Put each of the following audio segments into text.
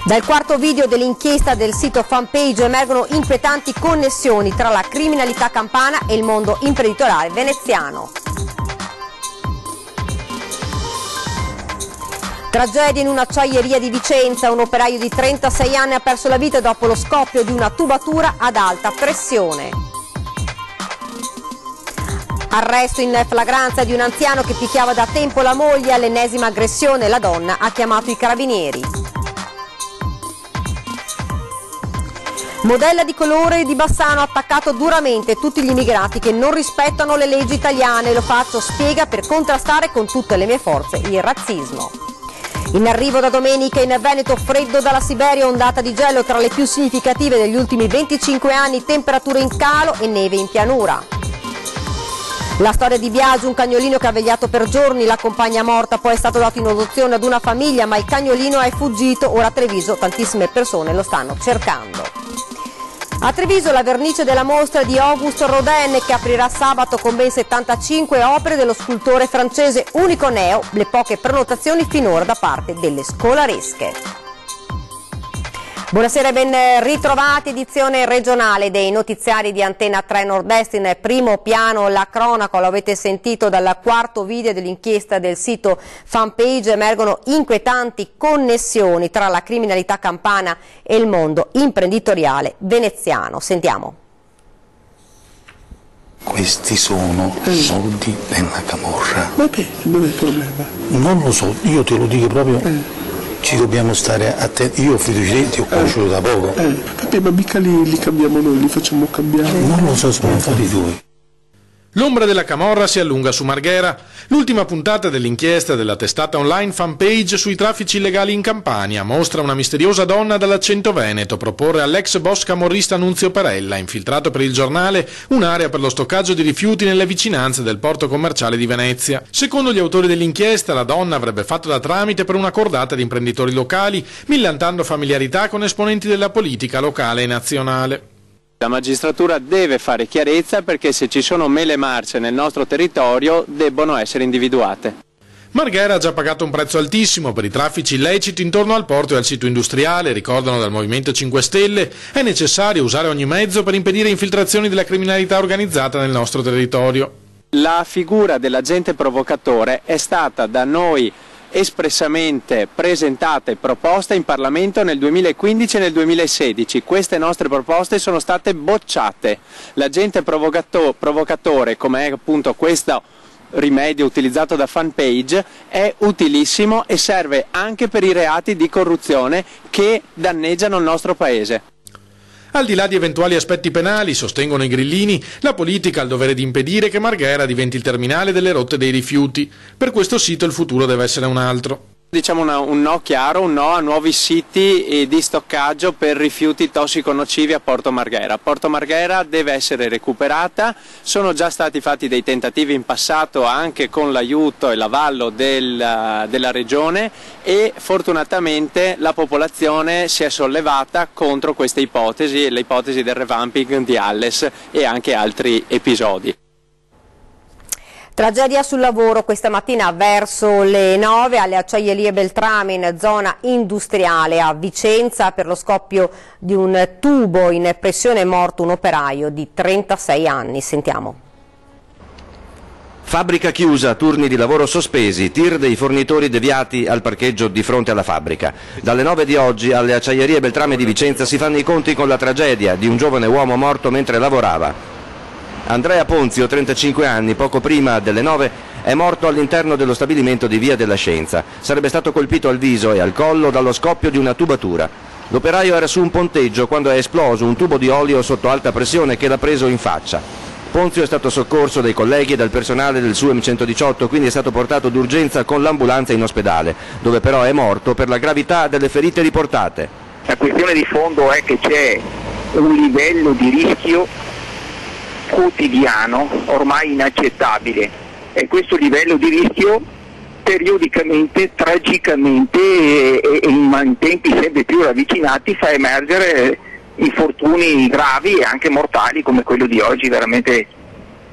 Dal quarto video dell'inchiesta del sito Fanpage emergono inquietanti connessioni tra la criminalità campana e il mondo imprenditoriale veneziano. Tragedia in un'acciaieria di Vicenza, un operaio di 36 anni ha perso la vita dopo lo scoppio di una tubatura ad alta pressione. Arresto in flagranza di un anziano che picchiava da tempo la moglie, all'ennesima aggressione la donna ha chiamato i carabinieri. Modella di colore di Bassano ha attaccato duramente tutti gli immigrati che non rispettano le leggi italiane, lo faccio, spiega, per contrastare con tutte le mie forze il razzismo. In arrivo da domenica in Veneto, freddo dalla Siberia, ondata di gelo tra le più significative degli ultimi 25 anni, temperature in calo e neve in pianura. La storia di Biagio, un cagnolino che ha vegliato per giorni la compagna morta, poi è stato dato in adozione ad una famiglia, ma il cagnolino è fuggito, ora a Treviso tantissime persone lo stanno cercando. A Treviso la vernice della mostra di Auguste Rodin, che aprirà sabato con ben 75 opere dello scultore francese unico neo, le poche prenotazioni finora da parte delle scolaresche. Buonasera e ben ritrovati, edizione regionale dei notiziari di Antenna 3 Nord-Est. In primo piano la cronaca, lo avete sentito dal quarto video dell'inchiesta del sito Fanpage, emergono inquietanti connessioni tra la criminalità campana e il mondo imprenditoriale veneziano. Sentiamo. Questi sono soldi della camorra. Vabbè, dov'è il problema? Non lo so, io te lo dico proprio. Ci dobbiamo stare attenti. Io ho fiducia, ti ho conosciuto da poco. Vabbè, ma mica li cambiamo noi, li facciamo cambiare. Non lo so, sono affari tuoi. L'ombra della camorra si allunga su Marghera. L'ultima puntata dell'inchiesta della testata online Fanpage sui traffici illegali in Campania mostra una misteriosa donna dall'accento veneto proporre all'ex boss camorrista Nunzio Perella, infiltrato per il giornale, un'area per lo stoccaggio di rifiuti nelle vicinanze del porto commerciale di Venezia. Secondo gli autori dell'inchiesta, la donna avrebbe fatto da tramite per una cordata di imprenditori locali, millantando familiarità con esponenti della politica locale e nazionale. La magistratura deve fare chiarezza, perché se ci sono mele marce nel nostro territorio debbono essere individuate. Marghera ha già pagato un prezzo altissimo per i traffici illeciti intorno al porto e al sito industriale, ricordano dal Movimento 5 Stelle. È necessario usare ogni mezzo per impedire infiltrazioni della criminalità organizzata nel nostro territorio. La figura dell'agente provocatore è stata da noi espressamente presentata e proposta in Parlamento nel 2015 e nel 2016. Queste nostre proposte sono state bocciate. L'agente provocatore, come è appunto questo rimedio utilizzato da Fanpage, è utilissimo e serve anche per i reati di corruzione che danneggiano il nostro Paese. Al di là di eventuali aspetti penali, sostengono i grillini, la politica ha il dovere di impedire che Marghera diventi il terminale delle rotte dei rifiuti. Per questo sito il futuro deve essere un altro. Diciamo un no chiaro, un no a nuovi siti di stoccaggio per rifiuti tossico-nocivi a Porto Marghera. Porto Marghera deve essere recuperata, sono già stati fatti dei tentativi in passato anche con l'aiuto e l'avallo della regione, e fortunatamente la popolazione si è sollevata contro queste ipotesi, le ipotesi del revamping di Alles e anche altri episodi. Tragedia sul lavoro questa mattina verso le 9 alle acciaierie Beltrame in zona industriale a Vicenza. Per lo scoppio di un tubo in pressione è morto un operaio di 36 anni. Sentiamo. Fabbrica chiusa, turni di lavoro sospesi, tir dei fornitori deviati al parcheggio di fronte alla fabbrica. Dalle 9 di oggi alle acciaierie Beltrame di Vicenza si fanno i conti con la tragedia di un giovane uomo morto mentre lavorava. Andrea Ponzio, 35 anni, poco prima delle 9, è morto all'interno dello stabilimento di Via della Scienza. Sarebbe stato colpito al viso e al collo dallo scoppio di una tubatura. L'operaio era su un ponteggio quando è esploso un tubo di olio sotto alta pressione che l'ha preso in faccia. Ponzio è stato soccorso dai colleghi e dal personale del SUEM 118, quindi è stato portato d'urgenza con l'ambulanza in ospedale, dove però è morto per la gravità delle ferite riportate. La questione di fondo è che c'è un livello di rischio quotidiano ormai inaccettabile, e questo livello di rischio periodicamente, tragicamente e in tempi sempre più ravvicinati fa emergere infortuni gravi e anche mortali come quello di oggi, veramente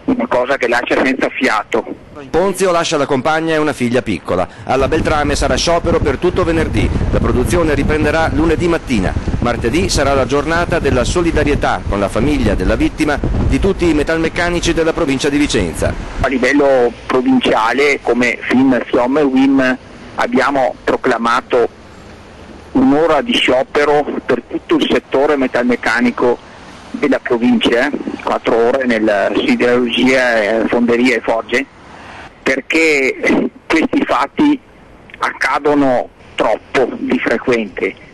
una cosa che lascia senza fiato. Ponzio lascia la compagna e una figlia piccola. Alla Beltrame sarà sciopero per tutto venerdì. La produzione riprenderà lunedì mattina. Martedì sarà la giornata della solidarietà con la famiglia della vittima di tutti i metalmeccanici della provincia di Vicenza. A livello provinciale, come FIM, SIOM e WIM, abbiamo proclamato un'ora di sciopero per tutto il settore metalmeccanico della provincia, 4 ore nel siderurgia, fonderia e forge, perché questi fatti accadono troppo di frequente.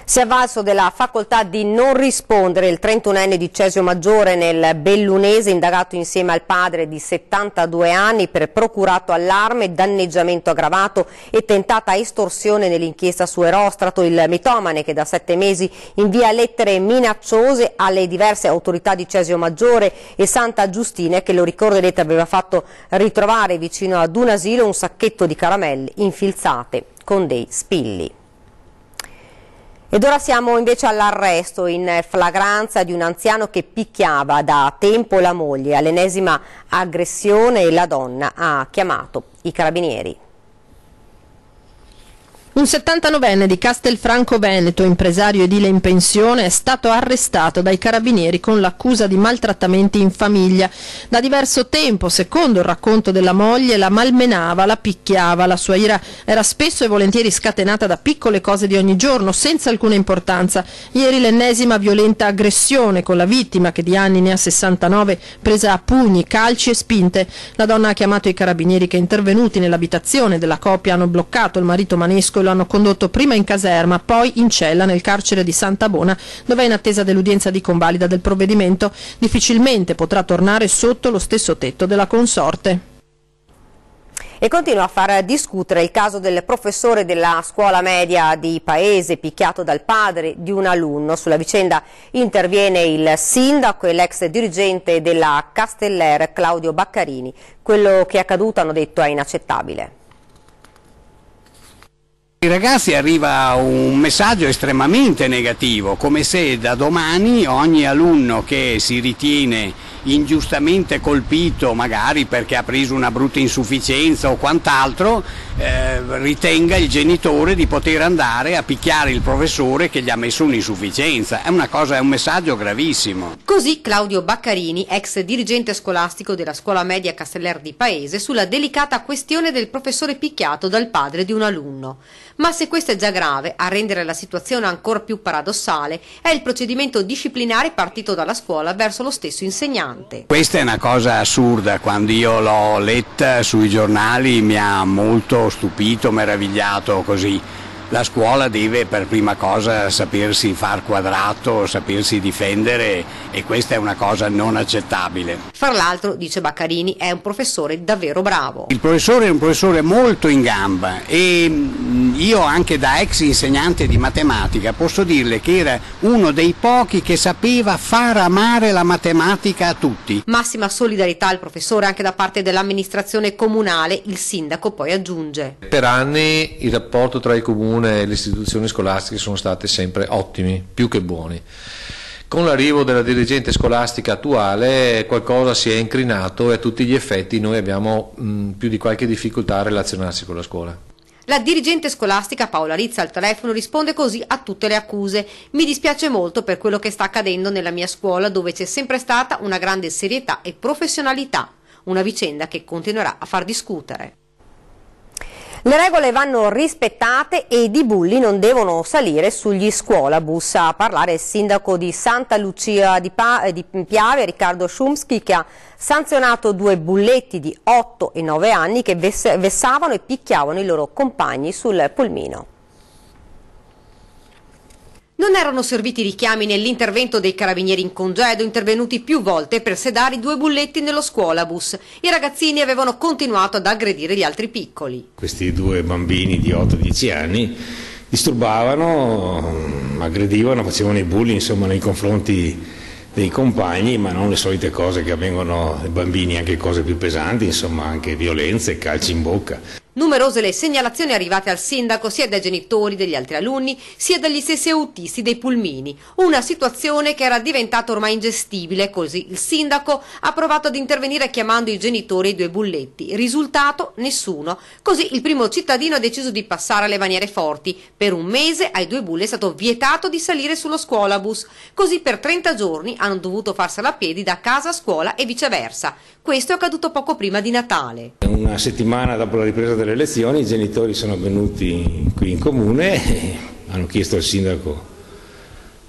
Si è avvalso della facoltà di non rispondere il 31enne di Cesio Maggiore nel Bellunese, indagato insieme al padre di 72 anni per procurato allarme, danneggiamento aggravato e tentata estorsione nell'inchiesta su Erostrato. Il mitomane, che da 7 mesi invia lettere minacciose alle diverse autorità di Cesio Maggiore e Santa Giustina, che lo ricorderete aveva fatto ritrovare vicino ad un asilo un sacchetto di caramelle infilzate con dei spilli. Ed ora siamo invece all'arresto in flagranza di un anziano che picchiava da tempo la moglie. All'ennesima aggressione la donna ha chiamato i carabinieri. Un 79enne di Castelfranco Veneto, impresario edile in pensione, è stato arrestato dai carabinieri con l'accusa di maltrattamenti in famiglia. Da diverso tempo, secondo il racconto della moglie, la malmenava, la picchiava. La sua ira era spesso e volentieri scatenata da piccole cose di ogni giorno, senza alcuna importanza. Ieri l'ennesima violenta aggressione con la vittima, che di anni ne ha 69, presa a pugni, calci e spinte. La donna ha chiamato i carabinieri che, intervenuti nell'abitazione della coppia, hanno bloccato il marito manesco e lo hanno condotto prima in caserma, poi in cella nel carcere di Santa Bona, dove è in attesa dell'udienza di convalida del provvedimento. Difficilmente potrà tornare sotto lo stesso tetto della consorte. E continua a far discutere il caso del professore della scuola media di Paese picchiato dal padre di un alunno. Sulla vicenda interviene il sindaco e l'ex dirigente della Casteller, Claudio Baccarini. Quello che è accaduto, hanno detto, è inaccettabile. Ai ragazzi arriva un messaggio estremamente negativo, come se da domani ogni alunno che si ritiene ingiustamente colpito, magari perché ha preso una brutta insufficienza o quant'altro, ritenga il genitore di poter andare a picchiare il professore che gli ha messo un'insufficienza. È un messaggio gravissimo. Così Claudio Baccarini, ex dirigente scolastico della scuola media Casteller di Paese, sulla delicata questione del professore picchiato dal padre di un alunno. Ma se questo è già grave, a rendere la situazione ancora più paradossale è il procedimento disciplinare partito dalla scuola verso lo stesso insegnante. Questa è una cosa assurda, quando io l'ho letta sui giornali mi ha molto stupito, meravigliato così. La scuola deve per prima cosa sapersi far quadrato, sapersi difendere, e questa è una cosa non accettabile. Fra l'altro, dice Baccarini, è un professore davvero bravo. Il professore è un professore molto in gamba e io, anche da ex insegnante di matematica, posso dirle che era uno dei pochi che sapeva far amare la matematica a tutti. Massima solidarietà al professore anche da parte dell'amministrazione comunale, il sindaco poi aggiunge. Per anni il rapporto tra il comune e le istituzioni scolastiche sono state sempre ottimi, più che buoni. Con l'arrivo della dirigente scolastica attuale qualcosa si è incrinato e a tutti gli effetti noi abbiamo più di qualche difficoltà a relazionarsi con la scuola. La dirigente scolastica Paola Rizza al telefono risponde così a tutte le accuse. Mi dispiace molto per quello che sta accadendo nella mia scuola, dove c'è sempre stata una grande serietà e professionalità, una vicenda che continuerà a far discutere. Le regole vanno rispettate e i bulli non devono salire sugli scuolabus. A parlare il sindaco di Santa Lucia di Piave, Riccardo Szumski, che ha sanzionato 2 bulletti di 8 e 9 anni che vessavano e picchiavano i loro compagni sul pulmino. Non erano serviti richiami nell'intervento dei carabinieri in congedo, intervenuti più volte per sedare i 2 bulletti nello scuolabus. I ragazzini avevano continuato ad aggredire gli altri piccoli. Questi 2 bambini di 8-10 anni disturbavano, aggredivano, facevano i bulli, insomma, nei confronti dei compagni, ma non le solite cose che avvengono ai bambini, anche cose più pesanti, insomma, anche violenze, calci in bocca. Numerose le segnalazioni arrivate al sindaco sia dai genitori degli altri alunni sia dagli stessi autisti dei pulmini. Una situazione che era diventata ormai ingestibile, così il sindaco ha provato ad intervenire chiamando i genitori e i 2 bulletti. Risultato? Nessuno. Così il primo cittadino ha deciso di passare alle maniere forti. Per un mese ai 2 bulli è stato vietato di salire sullo scuolabus. Così per 30 giorni hanno dovuto farsela a piedi da casa a scuola e viceversa. Questo è accaduto poco prima di Natale. Una settimana dopo la ripresa delle elezioni i genitori sono venuti qui in comune e hanno chiesto al sindaco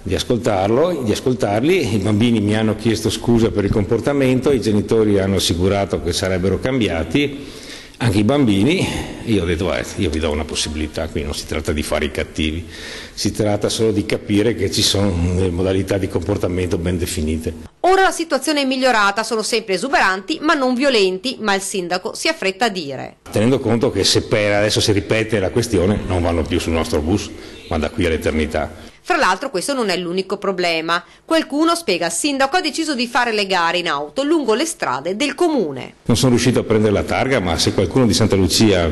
di ascoltarli, i bambini mi hanno chiesto scusa per il comportamento, i genitori hanno assicurato che sarebbero cambiati, anche i bambini. Io ho detto io vi do una possibilità, qui non si tratta di fare i cattivi, si tratta solo di capire che ci sono delle modalità di comportamento ben definite. Ora la situazione è migliorata, sono sempre esuberanti ma non violenti, ma il sindaco si affretta a dire. Tenendo conto che se per adesso si ripete la questione non vanno più sul nostro bus, ma da qui all'eternità. Fra l'altro questo non è l'unico problema. Qualcuno, spiega il sindaco, ha deciso di fare le gare in auto lungo le strade del comune. Non sono riuscito a prendere la targa, ma se qualcuno di Santa Lucia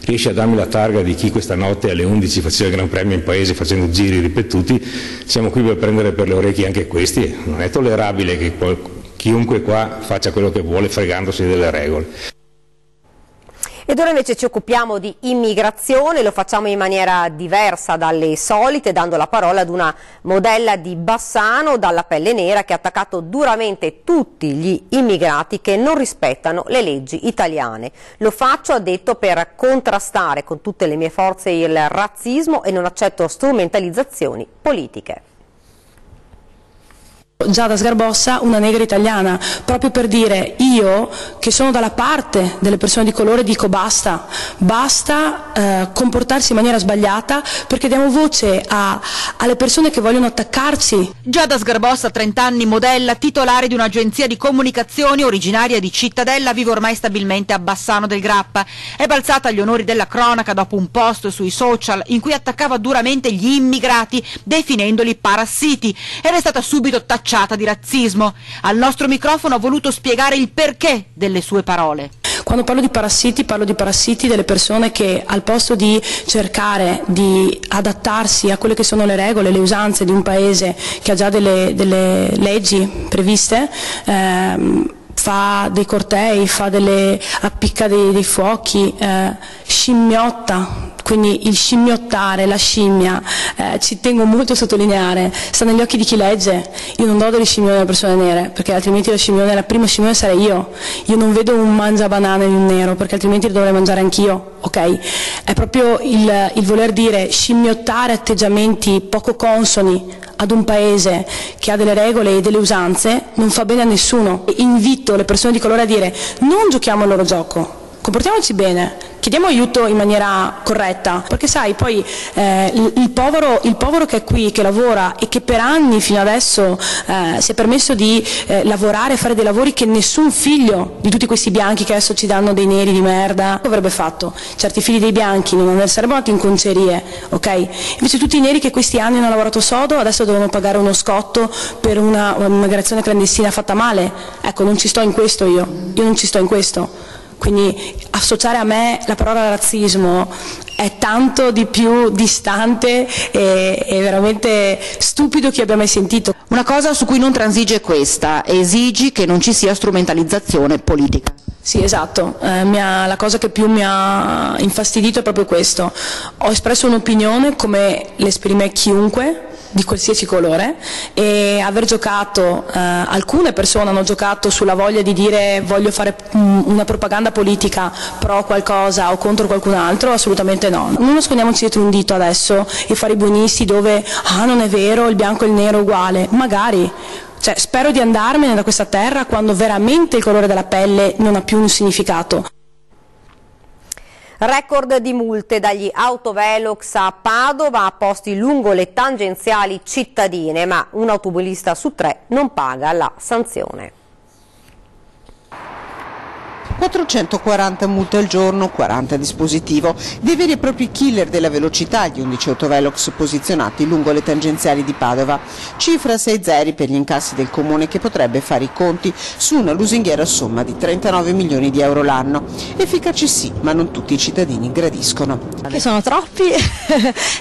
riesce a darmi la targa di chi questa notte alle 11 faceva il Gran Premio in paese facendo giri ripetuti, siamo qui per prendere per le orecchie anche questi. Non è tollerabile che chiunque qua faccia quello che vuole fregandosi delle regole. Ed ora invece ci occupiamo di immigrazione, lo facciamo in maniera diversa dalle solite, dando la parola ad una modella di Bassano dalla pelle nera che ha attaccato duramente tutti gli immigrati che non rispettano le leggi italiane. Lo faccio, ha detto, per contrastare con tutte le mie forze il razzismo e non accetto strumentalizzazioni politiche. Giada Sgarbossa, una negra italiana, proprio per dire io che sono dalla parte delle persone di colore dico basta comportarsi in maniera sbagliata perché diamo voce alle persone che vogliono attaccarci. Giada Sgarbossa, 30 anni, modella, titolare di un'agenzia di comunicazioni originaria di Cittadella, vive ormai stabilmente a Bassano del Grappa. È balzata agli onori della cronaca dopo un post sui social in cui attaccava duramente gli immigrati definendoli parassiti ed è stata subito tacciata di razzismo. Al nostro microfono ha voluto spiegare il perché delle sue parole. Quando parlo di parassiti delle persone che al posto di cercare di adattarsi a quelle che sono le regole, le usanze di un paese che ha già delle leggi previste, fa dei cortei, appicca dei fuochi, scimmiotta. Quindi il scimmiottare, la scimmia, ci tengo molto a sottolineare, sta negli occhi di chi legge. Io non do delle scimmioni alle persone nere, perché altrimenti la prima scimmione sarei io. Io non vedo un mangiabanane in un nero, perché altrimenti lo dovrei mangiare anch'io, ok? È proprio il voler dire scimmiottare atteggiamenti poco consoni ad un paese che ha delle regole e delle usanze, non fa bene a nessuno. Invito le persone di colore a dire non giochiamo al loro gioco, comportiamoci bene, chiediamo aiuto in maniera corretta, perché sai poi il povero che è qui, che lavora e che per anni fino adesso si è permesso di lavorare e fare dei lavori che nessun figlio di tutti questi bianchi che adesso ci danno dei neri di merda avrebbe fatto. Certi figli dei bianchi non sarebbero nati in concerie, ok? Invece tutti i neri che questi anni hanno lavorato sodo adesso devono pagare uno scotto per una migrazione clandestina fatta male. Ecco, non ci sto in questo io non ci sto in questo. Quindi associare a me la parola razzismo è tanto di più distante e veramente stupido chi abbia mai sentito. Una cosa su cui non transige è questa: esigi che non ci sia strumentalizzazione politica. Sì, esatto, la cosa che più mi ha infastidito è proprio questo. Ho espresso un'opinione come l'esprime chiunque di qualsiasi colore e aver giocato, alcune persone hanno giocato sulla voglia di dire voglio fare una propaganda politica pro qualcosa o contro qualcun altro, assolutamente no. Non nascondiamoci dietro un dito adesso e fare i buonisti dove non è vero, il bianco e il nero è uguale, magari. Cioè, spero di andarmene da questa terra quando veramente il colore della pelle non ha più un significato. Record di multe dagli autovelox a Padova, posti lungo le tangenziali cittadine, ma un automobilista su 3 non paga la sanzione. 440 multe al giorno, 40 a dispositivo, dei veri e propri killer della velocità, gli 11 autovelox posizionati lungo le tangenziali di Padova. Cifra 6 zeri per gli incassi del comune, che potrebbe fare i conti su una lusinghiera somma di 39 milioni di euro l'anno. Efficaci sì, ma non tutti i cittadini gradiscono. Che sono troppi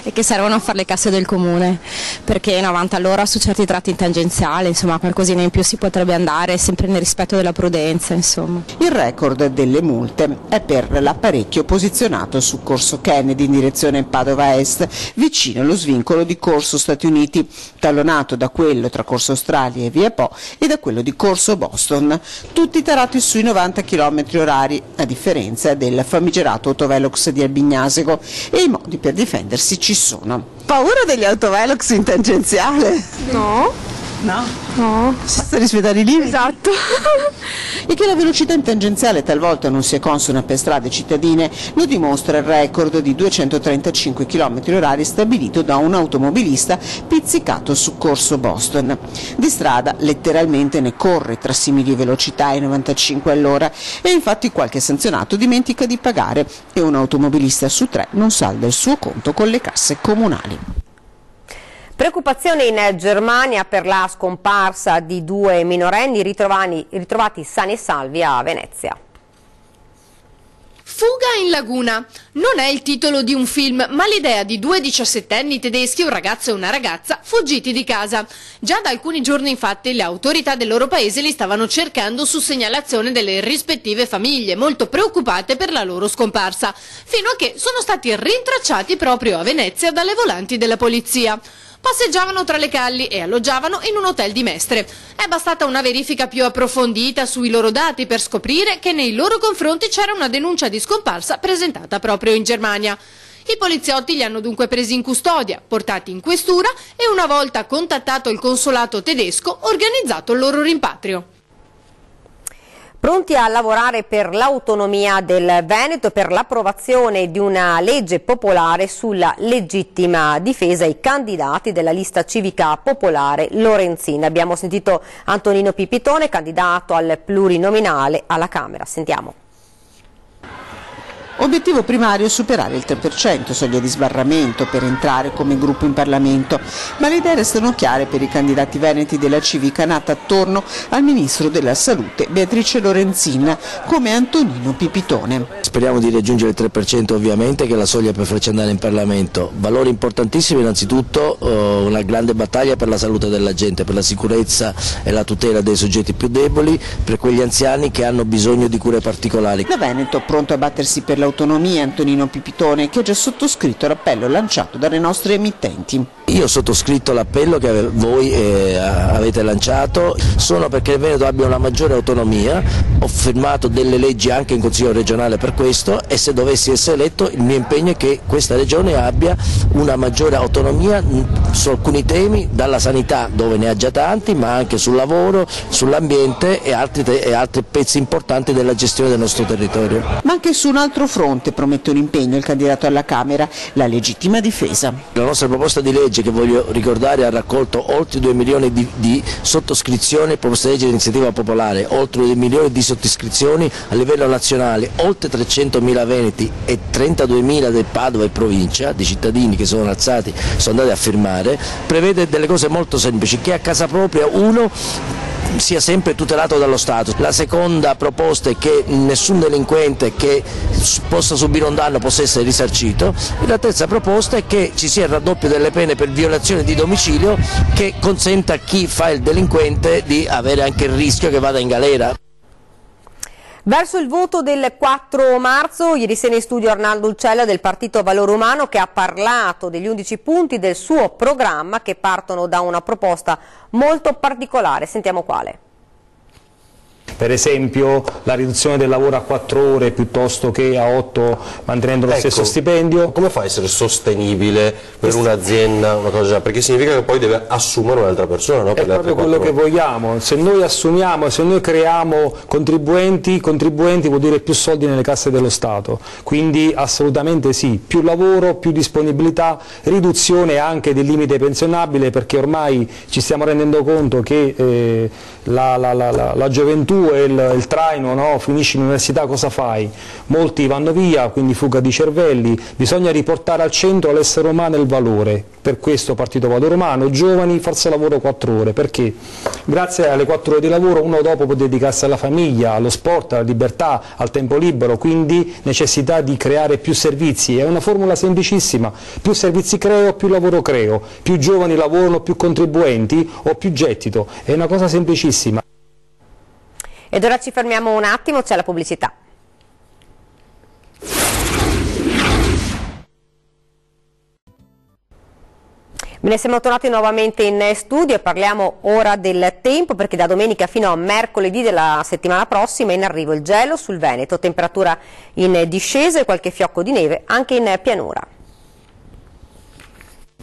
e che servono a fare le casse del comune, perché 90 all'ora su certi tratti in tangenziale, insomma qualcosina in più si potrebbe andare, sempre nel rispetto della prudenza, insomma. Il record delle multe è per l'apparecchio posizionato su Corso Kennedy in direzione Padova Est, vicino allo svincolo di Corso Stati Uniti, tallonato da quello tra Corso Australia e Via Po e da quello di Corso Boston, tutti tarati sui 90 km/h, a differenza del famigerato autovelox di Albignasego, e i modi per difendersi ci sono. Paura degli autovelox in tangenziale? No. No? Senza rispettare i limiti? Esatto. E che la velocità in tangenziale talvolta non sia consona per strade cittadine lo dimostra il record di 235 km/h stabilito da un automobilista pizzicato su Corso Boston. Di strada letteralmente ne corre tra simili velocità ai 95 all'ora, e infatti qualche sanzionato dimentica di pagare e un automobilista su 3 non salda il suo conto con le casse comunali. Preoccupazione in Germania per la scomparsa di 2 minorenni ritrovati sani e salvi a Venezia. Fuga in laguna. Non è il titolo di un film, ma l'idea di 2 diciassettenni tedeschi, un ragazzo e una ragazza, fuggiti di casa. Già da alcuni giorni infatti le autorità del loro paese li stavano cercando su segnalazione delle rispettive famiglie, molto preoccupate per la loro scomparsa, fino a che sono stati rintracciati proprio a Venezia dalle volanti della polizia. Passeggiavano tra le calli e alloggiavano in un hotel di Mestre. È bastata una verifica più approfondita sui loro dati per scoprire che nei loro confronti c'era una denuncia di scomparsa presentata proprio in Germania. I poliziotti li hanno dunque presi in custodia, portati in questura e, una volta contattato il consolato tedesco, organizzato il loro rimpatrio. Pronti a lavorare per l'autonomia del Veneto e per l'approvazione di una legge popolare sulla legittima difesa, i candidati della lista civica popolare lorenzina. Abbiamo sentito Antonino Pipitone, candidato al plurinominale alla Camera. Sentiamo. Obiettivo primario: superare il 3%, soglia di sbarramento per entrare come gruppo in Parlamento, ma le idee restano chiare per i candidati veneti della civica nata attorno al ministro della Salute Beatrice Lorenzin, come Antonino Pipitone. Speriamo di raggiungere il 3% ovviamente, che è la soglia per farci andare in Parlamento. Valori importantissimi: innanzitutto una grande battaglia per la salute della gente, per la sicurezza e la tutela dei soggetti più deboli, per quegli anziani che hanno bisogno di cure particolari. Da Veneto, pronto a battersi per l'autonomia, Antonino Pipitone, che ha già sottoscritto l'appello lanciato dalle nostre emittenti. Io ho sottoscritto l'appello che voi avete lanciato, sono perché il Veneto abbia una maggiore autonomia, ho firmato delle leggi anche in Consiglio regionale per questo, e se dovessi essere eletto il mio impegno è che questa regione abbia una maggiore autonomia su alcuni temi, dalla sanità, dove ne ha già tanti, ma anche sul lavoro, sull'ambiente e altri pezzi importanti della gestione del nostro territorio. Ma anche su un altro fronte promette un impegno il candidato alla Camera: la legittima difesa. La nostra proposta di legge, che voglio ricordare, ha raccolto oltre 2 milioni di sottoscrizioni, proposta di legge di iniziativa popolare, oltre 2 milioni di sottoscrizioni a livello nazionale, oltre 300.000 veneti e 32.000 del Padova e provincia, di cittadini che sono alzati, sono andati a firmare. Prevede delle cose molto semplici: che a casa propria uno sia sempre tutelato dallo Stato. La seconda proposta è che nessun delinquente che possa subire un danno possa essere risarcito, e la terza proposta è che ci sia il raddoppio delle pene per violazione di domicilio, che consenta a chi fa il delinquente di avere anche il rischio che vada in galera. Verso il voto del 4 marzo, ieri sera in studio Arnaldo Uccella del Partito Valore Umano, che ha parlato degli 11 punti del suo programma, che partono da una proposta molto particolare. Sentiamo quale. Per esempio la riduzione del lavoro a 4 ore piuttosto che a 8, mantenendo lo stesso stipendio. Come fa a essere sostenibile per un'azienda una cosa? Perché significa che poi deve assumere un'altra persona, no? È proprio quello che vogliamo. Se noi assumiamo, se noi creiamo contribuenti vuol dire più soldi nelle casse dello Stato. Quindi assolutamente sì, più lavoro, più disponibilità, riduzione anche del limite pensionabile, perché ormai ci stiamo rendendo conto che la gioventù tu è il traino, no? Finisci l'università, cosa fai? Molti vanno via, quindi fuga di cervelli, bisogna riportare al centro l'essere umano e il valore. Per questo Partito Valore Umano, giovani, forza lavoro 4 ore, perché grazie alle 4 ore di lavoro uno dopo può dedicarsi alla famiglia, allo sport, alla libertà, al tempo libero, quindi necessità di creare più servizi. È una formula semplicissima: più servizi creo, più lavoro creo, più giovani lavorano, più contribuenti o più gettito. È una cosa semplicissima. Ed ora ci fermiamo un attimo, c'è la pubblicità. Bene, siamo tornati nuovamente in studio e parliamo ora del tempo, perché da domenica fino a mercoledì della settimana prossima è in arrivo il gelo sul Veneto, temperatura in discesa e qualche fiocco di neve anche in pianura.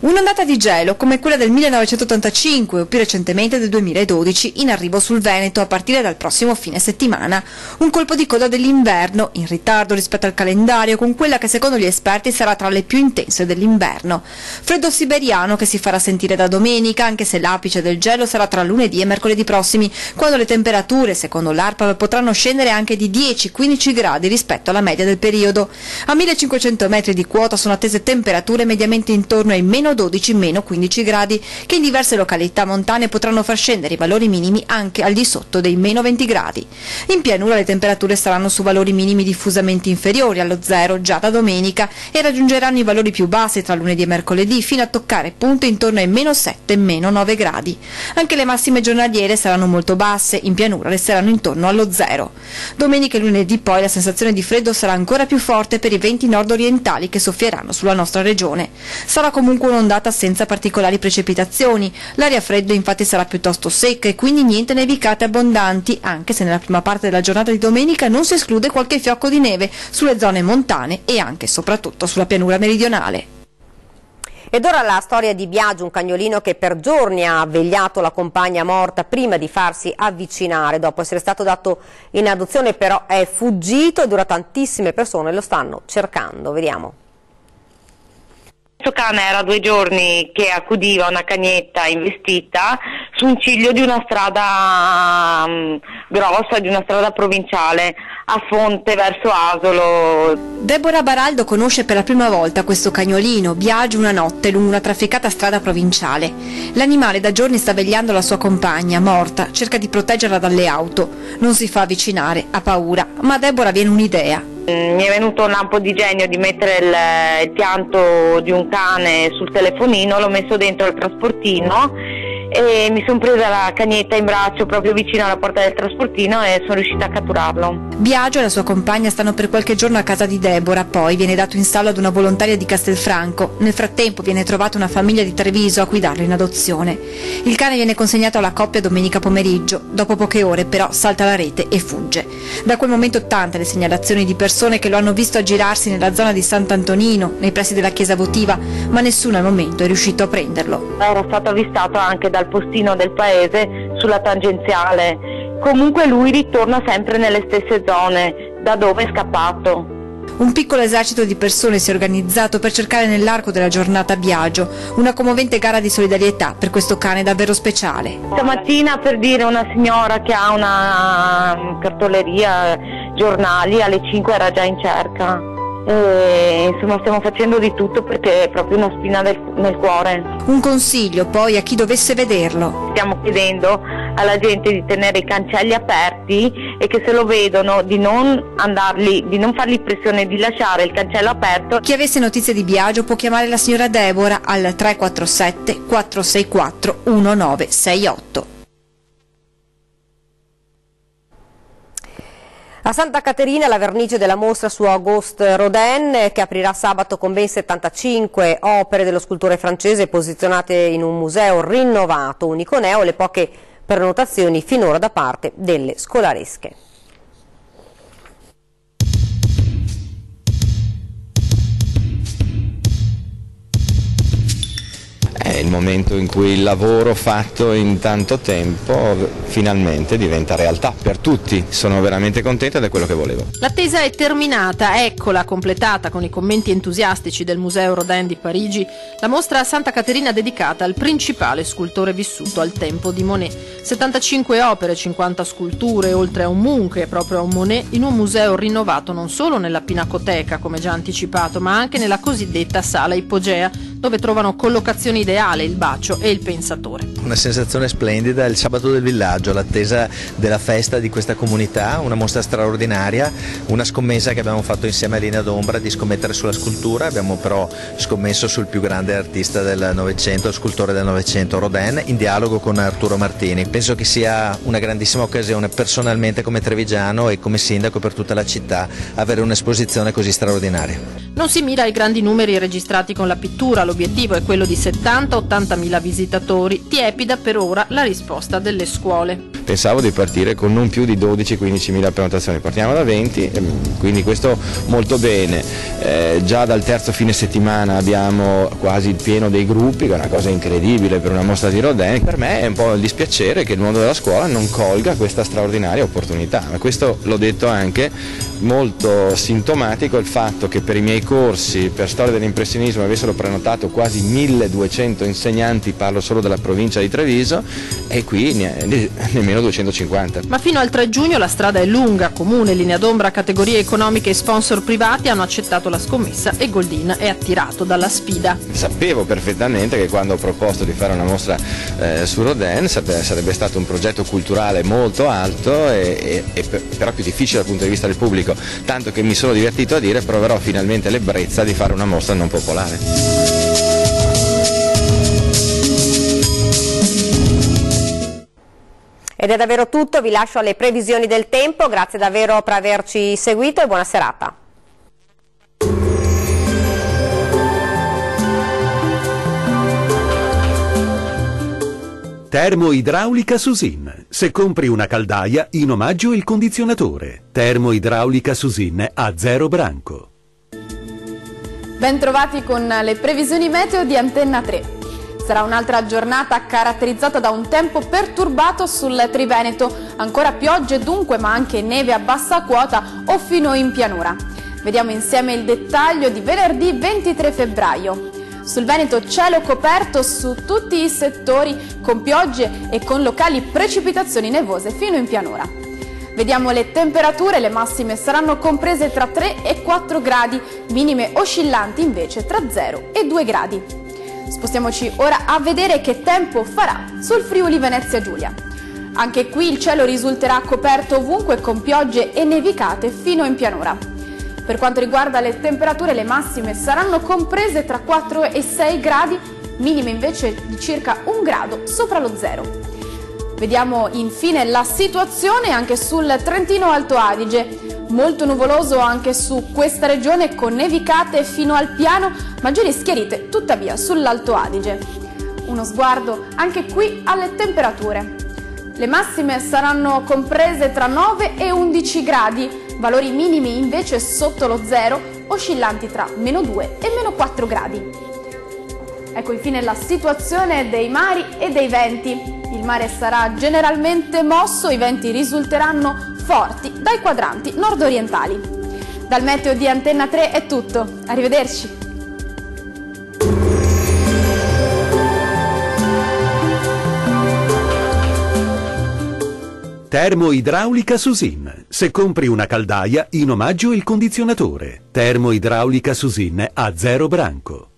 Un'ondata di gelo come quella del 1985 o più recentemente del 2012 in arrivo sul Veneto a partire dal prossimo fine settimana. Un colpo di coda dell'inverno, in ritardo rispetto al calendario, con quella che secondo gli esperti sarà tra le più intense dell'inverno. Freddo siberiano che si farà sentire da domenica, anche se l'apice del gelo sarà tra lunedì e mercoledì prossimi, quando le temperature, secondo l'ARPAV, potranno scendere anche di 10-15 gradi rispetto alla media del periodo. A 1500 metri di quota sono attese temperature mediamente intorno ai meno 12-15 gradi, che in diverse località montane potranno far scendere i valori minimi anche al di sotto dei meno 20 gradi. In pianura le temperature saranno su valori minimi diffusamente inferiori allo zero già da domenica e raggiungeranno i valori più bassi tra lunedì e mercoledì, fino a toccare punte intorno ai meno 7-meno 9 gradi. Anche le massime giornaliere saranno molto basse, in pianura resteranno intorno allo zero. Domenica e lunedì poi la sensazione di freddo sarà ancora più forte per i venti nord-orientali che soffieranno sulla nostra regione. Sarà comunque un'ondata senza particolari precipitazioni. L'aria fredda infatti sarà piuttosto secca e quindi niente nevicate abbondanti, anche se nella prima parte della giornata di domenica non si esclude qualche fiocco di neve sulle zone montane e anche e soprattutto sulla pianura meridionale. Ed ora la storia di Biagio, un cagnolino che per giorni ha vegliato la compagna morta prima di farsi avvicinare. Dopo essere stato dato in adozione però è fuggito ed ora tantissime persone lo stanno cercando. Vediamo. Questo cane era 2 giorni che accudiva una cagnetta investita su un ciglio di una strada grossa, di una strada provinciale a fonte verso Asolo. Deborah Baraldo conosce per la prima volta questo cagnolino, Biagio, una notte lungo una trafficata strada provinciale. L'animale da giorni sta vegliando la sua compagna, morta, cerca di proteggerla dalle auto. Non si fa avvicinare, ha paura, ma a Deborah viene un'idea. Mi è venuto un lampo di genio di mettere il pianto di un cane sul telefonino, l'ho messo dentro il trasportino e mi sono presa la cagnetta in braccio proprio vicino alla porta del trasportino e sono riuscita a catturarlo. Biagio e la sua compagna stanno per qualche giorno a casa di Deborah, poi viene dato in stallo ad una volontaria di Castelfranco. Nel frattempo viene trovata una famiglia di Treviso a cui darlo in adozione. Il cane viene consegnato alla coppia domenica pomeriggio, dopo poche ore però salta la rete e fugge. Da quel momento tante le segnalazioni di persone che lo hanno visto aggirarsi nella zona di Sant'Antonino, nei pressi della chiesa votiva, ma nessuno al momento è riuscito a prenderlo. Era stato avvistato anche dal postino del paese sulla tangenziale. Comunque lui ritorna sempre nelle stesse zone da dove è scappato. Un piccolo esercito di persone si è organizzato per cercare nell'arco della giornata Biagio, una commovente gara di solidarietà per questo cane davvero speciale. Stamattina, per dire, una signora che ha una cartoleria giornali alle 5 era già in cerca. E, insomma, stiamo facendo di tutto perché è proprio una spina nel cuore. Un consiglio poi a chi dovesse vederlo. Stiamo chiedendo alla gente di tenere i cancelli aperti e che se lo vedono di non fargli pressione di lasciare il cancello aperto. Chi avesse notizie di Biagio può chiamare la signora Deborah al 347 464 1968. A Santa Caterina la vernice della mostra su Auguste Rodin, che aprirà sabato con ben 75 opere dello scultore francese posizionate in un museo rinnovato, unico neo, le poche prenotazioni finora da parte delle scolaresche. momento in cui il lavoro fatto in tanto tempo finalmente diventa realtà per tutti. Sono veramente contento ed è quello che volevo. L'attesa è terminata, eccola completata con i commenti entusiastici del Museo Rodin di Parigi, la mostra a Santa Caterina dedicata al principale scultore vissuto al tempo di Monet. 75 opere, 50 sculture, oltre a un Munch e proprio a un Monet, in un museo rinnovato non solo nella Pinacoteca, come già anticipato, ma anche nella cosiddetta Sala Ipogea, dove trovano collocazione ideale il bacio e il pensatore. Una sensazione splendida, il sabato del villaggio, l'attesa della festa di questa comunità, una mostra straordinaria, una scommessa che abbiamo fatto insieme a Linea d'Ombra di scommettere sulla scultura, abbiamo però scommesso sul più grande artista del Novecento, il scultore del Novecento, Rodin, in dialogo con Arturo Martini. Penso che sia una grandissima occasione personalmente come trevigiano e come sindaco per tutta la città avere un'esposizione così straordinaria. Non si mira ai grandi numeri registrati con la pittura, l'obiettivo è quello di 70-80 mila visitatori, tiepida per ora la risposta delle scuole. Pensavo di partire con non più di 12-15 mila prenotazioni, partiamo da 20, quindi questo molto bene. Già dal terzo fine settimana abbiamo quasi il pieno dei gruppi, che è una cosa incredibile per una mostra di Rodin. Per me è un po' il dispiacere che il mondo della scuola non colga questa straordinaria opportunità, ma questo l'ho detto anche, molto sintomatico il fatto che per i miei corsi per storia dell'impressionismo avessero prenotato quasi 1200 insegnanti, parlo solo della provincia di Treviso, e qui nemmeno 250. Ma fino al 3 giugno la strada è lunga, Comune, Linea d'Ombra, categorie economiche e sponsor privati hanno accettato la scommessa e Goldin è attirato dalla sfida. Sapevo perfettamente che quando ho proposto di fare una mostra su Rodin sarebbe stato un progetto culturale molto alto e però più difficile dal punto di vista del pubblico, tanto che mi sono divertito a dire proverò finalmente l'ebbrezza di fare una mostra non popolare. Ed è davvero tutto, vi lascio alle previsioni del tempo, grazie davvero per averci seguito e buona serata. Termoidraulica Susin. Se compri una caldaia, in omaggio il condizionatore. Termoidraulica Susin a 0 branco. Bentrovati con le previsioni meteo di Antenna 3. Sarà un'altra giornata caratterizzata da un tempo perturbato sul Triveneto, ancora piogge dunque, ma anche neve a bassa quota o fino in pianura. Vediamo insieme il dettaglio di venerdì 23 febbraio. Sul Veneto cielo coperto su tutti i settori con piogge e con locali precipitazioni nevose fino in pianura. Vediamo le temperature, le massime saranno comprese tra 3 e 4 gradi, minime oscillanti invece tra 0 e 2 gradi. Spostiamoci ora a vedere che tempo farà sul Friuli Venezia Giulia. Anche qui il cielo risulterà coperto ovunque con piogge e nevicate fino in pianura. Per quanto riguarda le temperature, le massime saranno comprese tra 4 e 6 gradi, minime invece di circa 1 grado sopra lo zero. Vediamo infine la situazione anche sul Trentino Alto Adige. Molto nuvoloso anche su questa regione con nevicate fino al piano, maggiori schiarite tuttavia sull'Alto Adige. Uno sguardo anche qui alle temperature. Le massime saranno comprese tra 9 e 11 gradi, valori minimi invece sotto lo zero, oscillanti tra meno 2 e meno 4 gradi. Ecco infine la situazione dei mari e dei venti. Il mare sarà generalmente mosso, i venti risulteranno forti dai quadranti nord-orientali. Dal meteo di Antenna 3 è tutto, arrivederci. Termoidraulica Susin. Se compri una caldaia, in omaggio il condizionatore. Termoidraulica Susin a 0 branco.